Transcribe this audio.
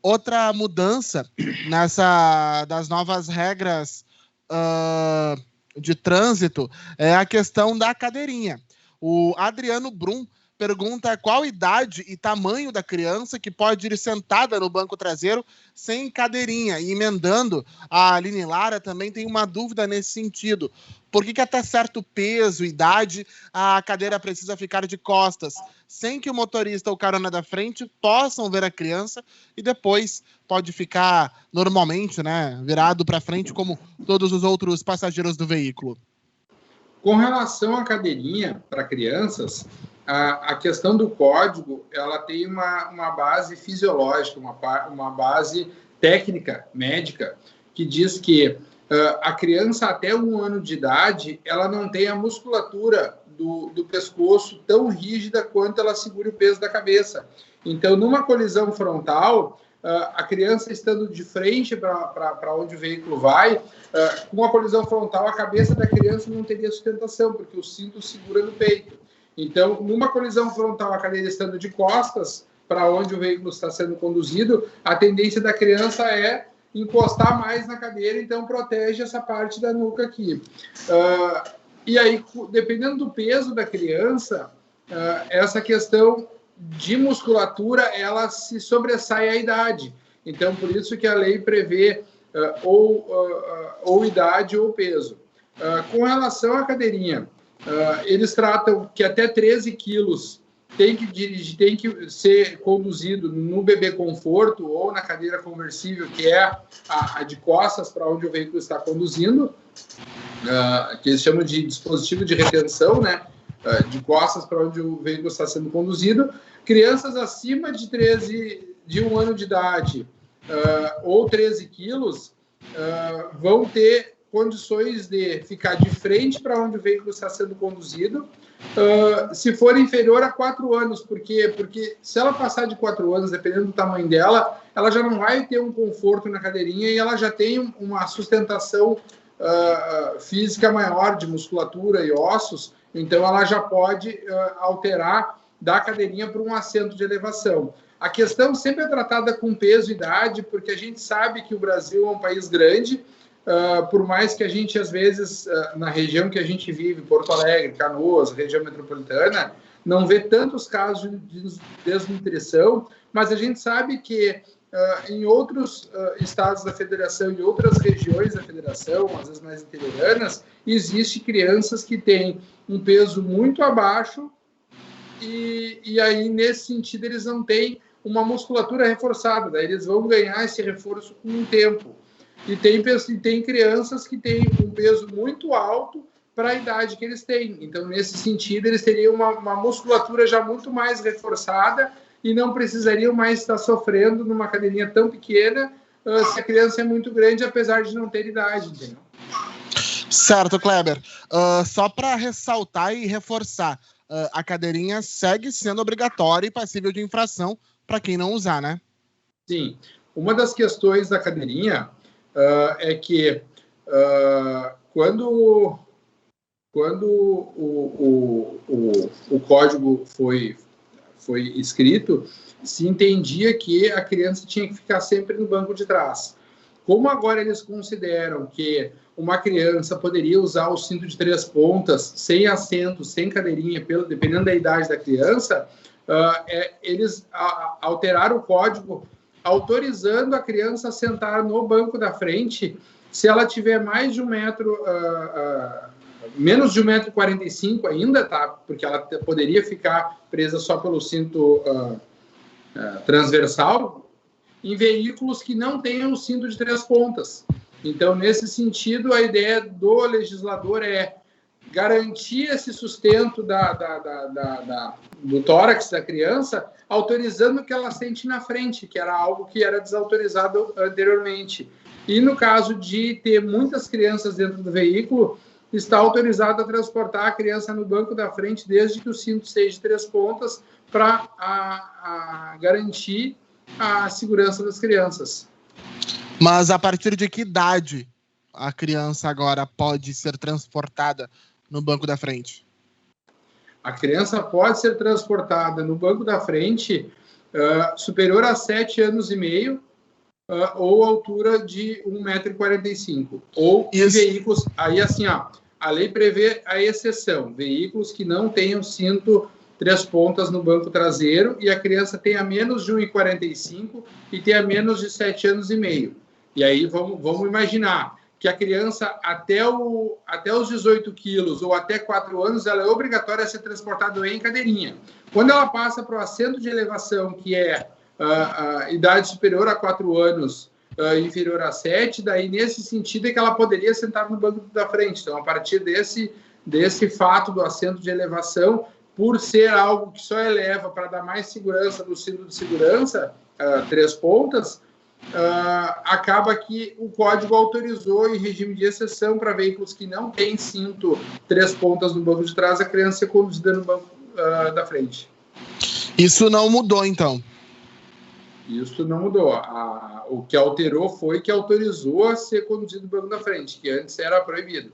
Outra mudança das novas regras de trânsito é a questão da cadeirinha. O Adriano Brum pergunta qual idade e tamanho da criança que pode ir sentada no banco traseiro sem cadeirinha. E emendando, a Aline Lara também tem uma dúvida nesse sentido. Por que até certo peso, idade, a cadeira precisa ficar de costas, sem que o motorista ou carona da frente possam ver a criança e depois pode ficar normalmente, né, virado para frente como todos os outros passageiros do veículo? Com relação à cadeirinha para crianças, a questão do código, ela tem uma base fisiológica, uma base técnica, médica, que diz que a criança até 1 ano de idade, ela não tem a musculatura do pescoço tão rígida quanto ela segura o peso da cabeça. Então, numa colisão frontal, a criança estando de frente para onde o veículo vai, com a colisão frontal, a cabeça da criança não teria sustentação, porque o cinto segura no peito. Então, numa colisão frontal, a cadeira estando de costas para onde o veículo está sendo conduzido, a tendência da criança é encostar mais na cadeira, então protege essa parte da nuca aqui. E aí, dependendo do peso da criança, essa questão de musculatura, ela se sobressai à idade. Então, por isso que a lei prevê ou idade ou peso. Com relação à cadeirinha, eles tratam que até 13 quilos tem que ser conduzido no bebê conforto ou na cadeira conversível, que é a de costas para onde o veículo está conduzindo, que eles chamam de dispositivo de retenção, né? De costas para onde o veículo está sendo conduzido. Crianças acima de 1 ano de idade ou 13 quilos vão ter condições de ficar de frente para onde o veículo está sendo conduzido, se for inferior a 4 anos, porque se ela passar de 4 anos, dependendo do tamanho dela, ela já não vai ter um conforto na cadeirinha e ela já tem uma sustentação física maior de musculatura e ossos, então ela já pode alterar da cadeirinha para um assento de elevação. A questão sempre é tratada com peso e idade, porque a gente sabe que o Brasil é um país grande, por mais que a gente, às vezes, na região que a gente vive, Porto Alegre, Canoas, região metropolitana, não vê tantos casos de desnutrição, mas a gente sabe que em outros estados da federação e outras regiões da federação, às vezes mais interioranas, existem crianças que têm um peso muito abaixo e aí, nesse sentido, eles não têm uma musculatura reforçada, daí eles vão ganhar esse reforço com o tempo. E tem crianças que têm um peso muito alto para a idade que eles têm. Então, nesse sentido, eles teriam uma musculatura já muito mais reforçada e não precisariam mais estar sofrendo numa cadeirinha tão pequena se a criança é muito grande, apesar de não ter idade, entendeu? Certo, Kleber. Só para ressaltar e reforçar, a cadeirinha segue sendo obrigatória e passível de infração para quem não usar, né? Sim. Uma das questões da cadeirinha é que quando o código foi escrito, se entendia que a criança tinha que ficar sempre no banco de trás. Como agora eles consideram que uma criança poderia usar o cinto de 3 pontas, sem assento, sem cadeirinha, dependendo da idade da criança, eles alteraram o código autorizando a criança a sentar no banco da frente se ela tiver mais de 1 metro, menos de 1,45 m ainda, tá? Porque ela poderia ficar presa só pelo cinto transversal, em veículos que não tenham o cinto de 3 pontas. Então, nesse sentido, a ideia do legislador é garantir esse sustento do tórax da criança, autorizando que ela sente na frente, que era algo que era desautorizado anteriormente. E no caso de ter muitas crianças dentro do veículo, está autorizado a transportar a criança no banco da frente, desde que o cinto seja de 3 pontas, para garantir a segurança das crianças. Mas a partir de que idade a criança agora pode ser transportada no banco da frente? A criança pode ser transportada no banco da frente superior a 7 anos e meio, ou altura de 1,45 m. Ou veículos... Aí, assim, a lei prevê a exceção. Veículos que não tenham cinto 3 pontas no banco traseiro e a criança tenha menos de 1,45 m e tenha menos de 7 anos e meio. E aí, vamos imaginar que a criança, até os 18 quilos ou até 4 anos, ela é obrigatória a ser transportada em cadeirinha. Quando ela passa para o assento de elevação, que é a idade superior a 4 anos, inferior a 7, daí nesse sentido é que ela poderia sentar no banco da frente. Então, a partir desse fato do assento de elevação, por ser algo que só eleva para dar mais segurança no cinto de segurança, 3 pontas, acaba que o código autorizou em regime de exceção para veículos que não têm cinto 3 pontas no banco de trás, a criança ser conduzida no banco da frente. Isso não mudou, então? Isso não mudou. O que alterou foi que autorizou a ser conduzido no banco da frente, que antes era proibido.